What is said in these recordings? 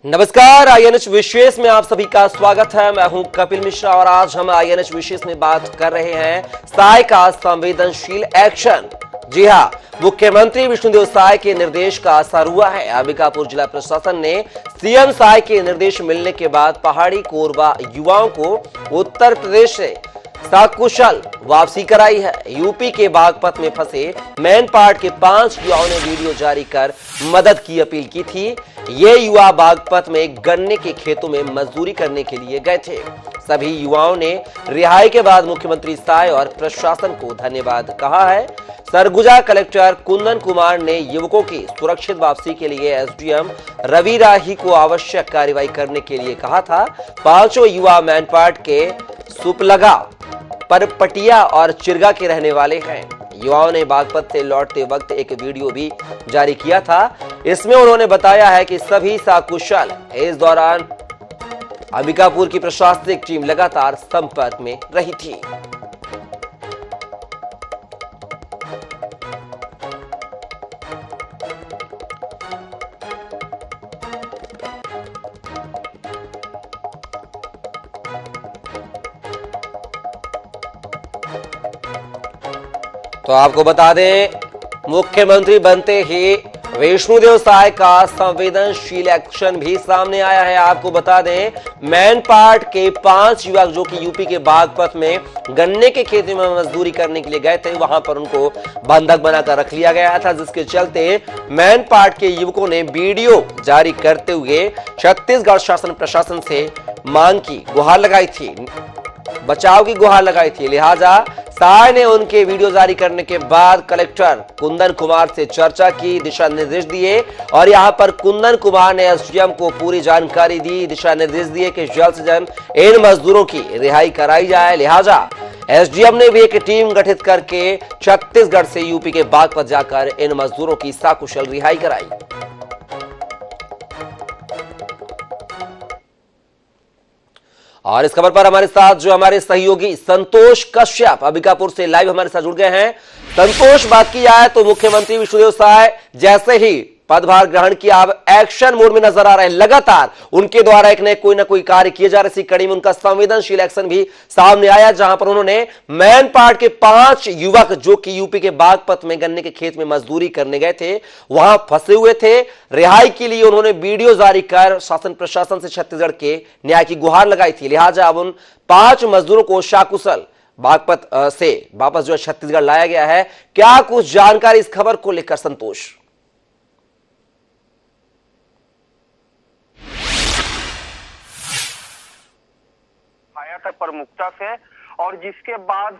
नमस्कार, आईएनएच विशेष में आप सभी का स्वागत है। मैं हूं कपिल मिश्रा और आज हम आईएनएच विशेष में बात कर रहे हैं साय का संवेदनशील एक्शन। जी हां, मुख्यमंत्री विष्णुदेव साय के निर्देश का असर हुआ है। अंबिकापुर जिला प्रशासन ने सीएम साय के निर्देश मिलने के बाद पहाड़ी कोरबा युवाओं को उत्तर प्रदेश से सकुशल वापसी कराई है। यूपी के बागपत में फंसे मैनपाट के 5 युवाओं ने वीडियो जारी कर मदद की अपील की थी। ये युवा बागपत में गन्ने के खेतों में मजदूरी करने के लिए गए थे। सभी युवाओं ने रिहाई के बाद मुख्यमंत्री साय और प्रशासन को धन्यवाद कहा है। सरगुजा कलेक्टर कुंदन कुमार ने युवकों की सुरक्षित वापसी के लिए एसडीएम रवि राही को आवश्यक कार्रवाई करने के लिए कहा था। 5 युवा मैनपाट के सुपलगा, परपटिया और चिरगा के रहने वाले हैं। युवाओं ने बागपत से लौटते वक्त एक वीडियो भी जारी किया था। इसमें उन्होंने बताया है कि सभी सकुशल। इस दौरान अंबिकापुर की प्रशासनिक टीम लगातार संपर्क में रही थी। तो आपको बता दें, मुख्यमंत्री बनते ही विष्णुदेव साय का संवेदनशील एक्शन भी सामने आया है। आपको बता दें, मैनपाट के 5 युवक जो कि यूपी के बागपत में गन्ने के खेती में मजदूरी करने के लिए गए थे, वहां पर उनको बंधक बनाकर रख लिया गया था, जिसके चलते मैनपाट के युवकों ने वीडियो जारी करते हुए छत्तीसगढ़ शासन प्रशासन से मांग की गुहार लगाई थी, बचाव की गुहार लगाई थी। लिहाजा साय ने उनके वीडियो जारी करने के बाद कलेक्टर कुंदन कुमार से चर्चा की, दिशा निर्देश दिए और यहां पर कुंदन कुमार ने एसडीएम को पूरी जानकारी दी, दिशा निर्देश दिए कि जल्द से जल्द इन मजदूरों की रिहाई कराई जाए। लिहाजा एसडीएम ने भी एक टीम गठित करके छत्तीसगढ़ से यूपी के बागपत जाकर इन मजदूरों की सकुशल रिहाई कराई। और इस खबर पर हमारे साथ जो हमारे सहयोगी संतोष कश्यप अंबिकापुर से लाइव हमारे साथ जुड़ गए हैं। संतोष, बात की जाए तो मुख्यमंत्री विष्णुदेव साय जैसे ही पदभार ग्रहण किया, अब एक्शन मोड में नजर आ रहे हैं। लगातार उनके द्वारा एक न कोई ना कोई कार्य किए जा रहे। इसी कड़ी में उनका संवेदनशील एक्शन भी सामने आया, जहां पर उन्होंने मैनपाट के 5 युवक जो कि यूपी के बागपत में गन्ने के खेत में मजदूरी करने गए थे, वहां फंसे हुए थे, रिहाई के लिए उन्होंने वीडियो जारी कर शासन प्रशासन से छत्तीसगढ़ के न्याय की गुहार लगाई थी। लिहाजा अब उन 5 मजदूरों को सकुशल बागपत से वापस जो छत्तीसगढ़ लाया गया है। क्या कुछ जानकारी इस खबर को लेकर संतोष? तक प्रमुखता से, और जिसके बाद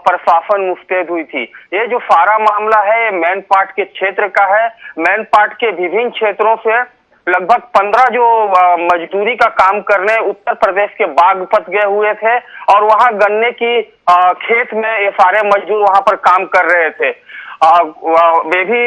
प्रशासन मुस्तैद हुई थी। ये जो सारा मामला है ये मैनपाट के क्षेत्र का है। मैनपाट के विभिन्न क्षेत्रों से लगभग 15 जो मजदूरी का काम करने उत्तर प्रदेश के बागपत गए हुए थे और वहां गन्ने की खेत में ये सारे मजदूर वहां पर काम कर रहे थे। वे भी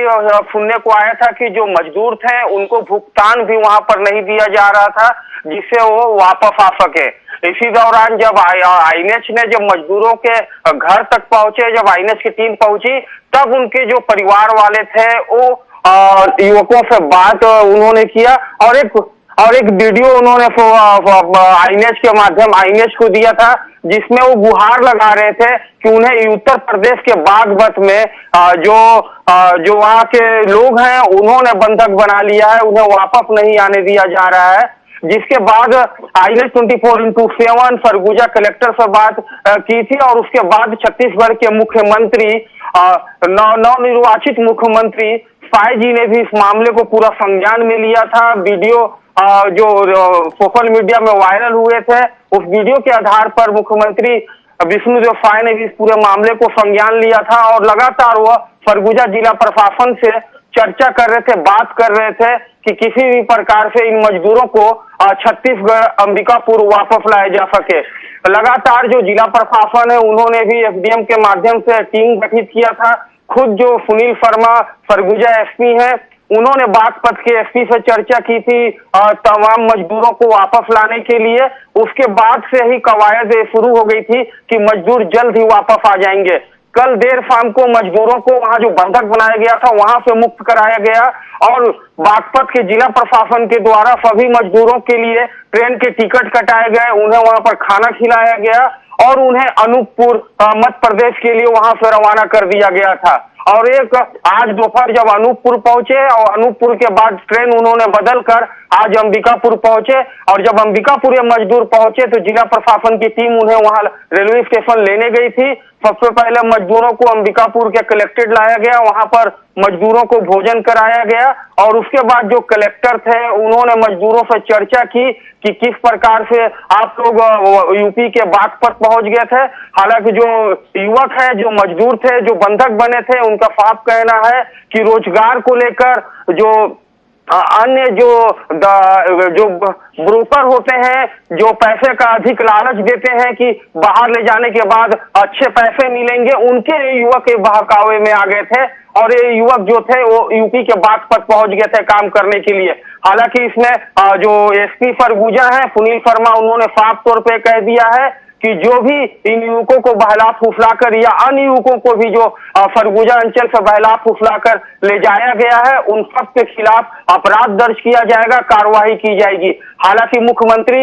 सुनने को आया था कि जो मजदूर थे उनको भुगतान भी वहां पर नहीं दिया जा रहा था, जिससे वो वापस आ सके। इसी दौरान जब आईएनएच ने जब मजदूरों के घर तक पहुंचे, जब आईएनएच की टीम पहुंची, तब उनके जो परिवार वाले थे वो युवकों से बात उन्होंने किया और एक वीडियो उन्होंने आईएनएच के माध्यम आईएनएच को दिया था, जिसमें वो गुहार लगा रहे थे कि उन्हें उत्तर प्रदेश के बागपत में जो वहाँ के लोग हैं उन्होंने बंधक बना लिया है, उन्हें वापस नहीं आने दिया जा रहा है। जिसके बाद आईएनएच 24x7 सरगुजा कलेक्टर से बात की थी और उसके बाद छत्तीसगढ़ के मुख्यमंत्री नवनिर्वाचित मुख्यमंत्री साय जी ने भी इस मामले को पूरा संज्ञान में लिया था। वीडियो जो सोशल मीडिया में वायरल हुए थे, उस वीडियो के आधार पर मुख्यमंत्री विष्णुदेव साय ने भी इस पूरे मामले को संज्ञान लिया था और लगातार वह सरगुजा जिला प्रशासन से चर्चा कर रहे थे, बात कर रहे थे कि किसी भी प्रकार से इन मजदूरों को छत्तीसगढ़ अंबिकापुर वापस लाया जा सके। लगातार जो जिला प्रशासन है उन्होंने भी एसडीएम के माध्यम से टीम गठित किया था। खुद जो सुनील शर्मा सरगुजा एसपी हैं, उन्होंने बागपत के एसपी से चर्चा की थी तमाम मजदूरों को वापस लाने के लिए। उसके बाद से ही कवायद शुरू हो गई थी कि मजदूर जल्द ही वापस आ जाएंगे। कल देर शाम को मजदूरों को वहां जो बंधक बनाया गया था वहां से मुक्त कराया गया और बागपत के जिला प्रशासन के द्वारा सभी मजदूरों के लिए ट्रेन के टिकट कटाए गए, उन्हें वहां पर खाना खिलाया गया और उन्हें अनूपपुर मध्य प्रदेश के लिए वहां से रवाना कर दिया गया था। और एक आज दोपहर जब अनूपपुर पहुंचे और अनूपपुर के बाद ट्रेन उन्होंने बदल कर आज अंबिकापुर पहुंचे और जब अंबिकापुर ये मजदूर पहुंचे तो जिला प्रशासन की टीम उन्हें वहां रेलवे स्टेशन लेने गई थी। सबसे पहले मजदूरों को अंबिकापुर के कलेक्ट्रेट लाया गया, वहां पर मजदूरों को भोजन कराया गया और उसके बाद जो कलेक्टर थे उन्होंने मजदूरों से चर्चा की कि किस प्रकार से आप लोग यूपी के बागपत पहुंच गए थे। हालांकि जो युवक है, जो मजदूर थे, जो बंधक बने थे, उनका साफ कहना है कि रोजगार को लेकर जो अन्य जो ब्रोकर होते हैं, जो पैसे का अधिक लालच देते हैं कि बाहर ले जाने के बाद अच्छे पैसे मिलेंगे, उनके युवक के बहकावे में आ गए थे और ये युवक जो थे वो यूपी के बागपत पहुंच गए थे काम करने के लिए। हालांकि इसमें जो एसपी सरगुजा है सुनील शर्मा, उन्होंने साफ तौर पे कह दिया है कि जो भी इन युवकों को बहला फुसलाकर या अन्य युवकों को भी जो सरगुजा अंचल से बहला फुसलाकर ले जाया गया है, उन सब के खिलाफ अपराध दर्ज किया जाएगा, कार्रवाई की जाएगी। हालांकि मुख्यमंत्री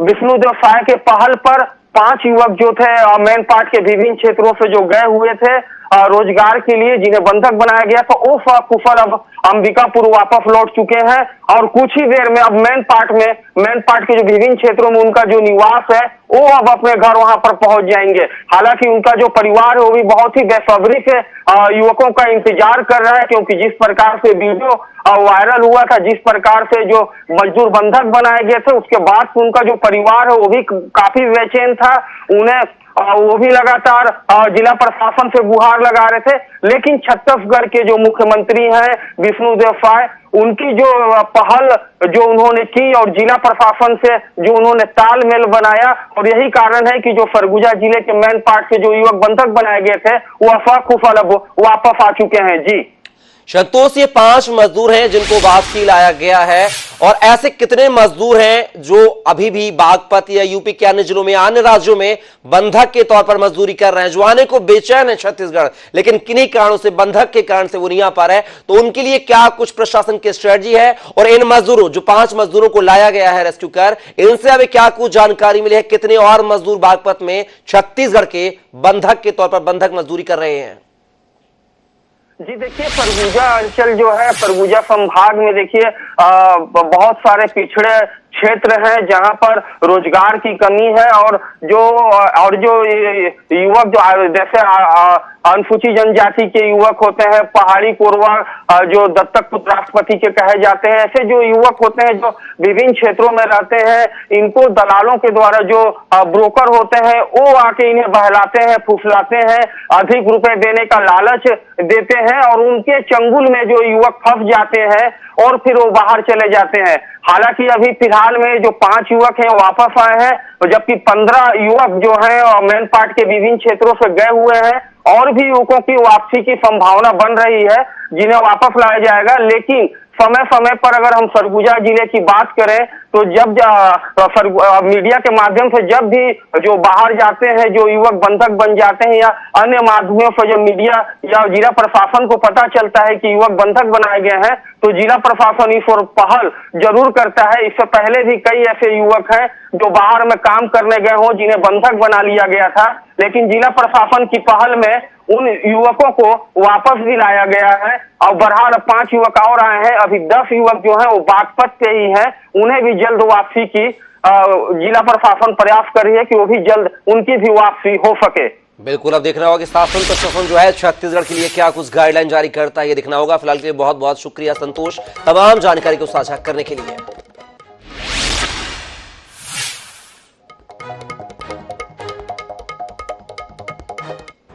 विष्णुदेव साय के पहल पर 5 युवक जो थे मेन पार्ट के विभिन्न क्षेत्रों से जो गए हुए थे रोजगार के लिए, जिन्हें बंधक बनाया गया था, वो सकुशल अब अंबिकापुर वापस लौट चुके हैं और कुछ ही देर में अब मेन पार्ट के जो विभिन्न क्षेत्रों में उनका जो निवास है वो अब अपने घर वहां पर पहुंच जाएंगे। हालांकि उनका जो परिवार है वो भी बहुत ही बेसब्री से युवकों का इंतजार कर रहा है, क्योंकि जिस प्रकार से वीडियो वायरल हुआ था, जिस प्रकार से जो मजदूर बंधक बनाए गए थे, उसके बाद से उनका जो परिवार है वो भी काफी बेचैन था। उन्हें वो भी लगातार जिला प्रशासन से गुहार लगा रहे थे, लेकिन छत्तीसगढ़ के जो मुख्यमंत्री हैं विष्णुदेव साय, उनकी जो पहल जो उन्होंने की और जिला प्रशासन से जो उन्होंने तालमेल बनाया, और यही कारण है कि जो सरगुजा जिले के मेन पार्ट के जो युवक बंधक बनाए गए थे वो सकुशल अब वापस आ चुके हैं। जी संतोष, ये 5 मजदूर हैं जिनको वापसी लाया गया है और ऐसे कितने मजदूर हैं जो अभी भी बागपत या यूपी के अन्य जिलों में, अन्य राज्यों में बंधक के तौर पर मजदूरी कर रहे हैं, जो आने को बेचैन है छत्तीसगढ़, लेकिन किन्हीं कारणों से, बंधक के कारण से वो नहीं आ पा रहे हैं, तो उनके लिए क्या कुछ प्रशासन की स्ट्रेटजी है? और इन मजदूरों, जो 5 मजदूरों को लाया गया है रेस्क्यू कर, इनसे अभी क्या कुछ जानकारी मिली है? कितने और मजदूर बागपत में छत्तीसगढ़ के बंधक के तौर पर बंधक मजदूरी कर रहे हैं? जी देखिए, सरगुजा अंचल जो है, सरगुजा संभाग में देखिए बहुत सारे पिछड़े क्षेत्र हैं जहां पर रोजगार की कमी है और जो युवक जो जैसे अनुसूचित जनजाति के युवक होते हैं, पहाड़ी कोरवा जो दत्तक पुत्र राष्ट्रपति के कहे जाते हैं, ऐसे जो युवक होते हैं जो विभिन्न क्षेत्रों में रहते हैं, इनको दलालों के द्वारा जो ब्रोकर होते हैं वो आके इन्हें बहलाते हैं, फुसलाते हैं, अधिक रुपए देने का लालच देते हैं और उनके चंगुल में जो युवक फंस जाते हैं और फिर वो बाहर चले जाते हैं। हालांकि अभी फिलहाल में जो 5 युवक हैं वापस आए हैं, जबकि 15 युवक जो हैं मेन पार्ट के विभिन्न क्षेत्रों से गए हुए हैं और भी युवकों की वापसी की संभावना बन रही है, जिन्हें वापस लाया जाएगा। लेकिन समय समय पर अगर हम सरगुजा जिले की बात करें तो जब मीडिया के माध्यम से जब भी जो बाहर जाते हैं, जो युवक बंधक बन जाते हैं या अन्य माध्यमों से जब मीडिया या जिला प्रशासन को पता चलता है कि युवक बंधक बनाए गए हैं, तो जिला प्रशासन इस और पहल जरूर करता है। इससे पहले भी कई ऐसे युवक हैं जो बाहर में काम करने गए हों, जिन्हें बंधक बना लिया गया था, लेकिन जिला प्रशासन की पहल में उन युवकों को वापस भी लाया गया है और बहरहाल 5 युवक और आए हैं। अभी 10 युवक जो हैं वो बागपत के ही हैं, उन्हें भी जल्द वापसी की जिला प्रशासन प्रयास कर रही है कि वो भी जल्द उनकी भी वापसी हो सके। बिल्कुल, अब देखना होगा कि शासन प्रशासन जो है छत्तीसगढ़ के लिए क्या कुछ गाइडलाइन जारी करता है, ये देखना होगा। फिलहाल के लिए बहुत बहुत शुक्रिया संतोष, तमाम जानकारी को साझा करने के लिए।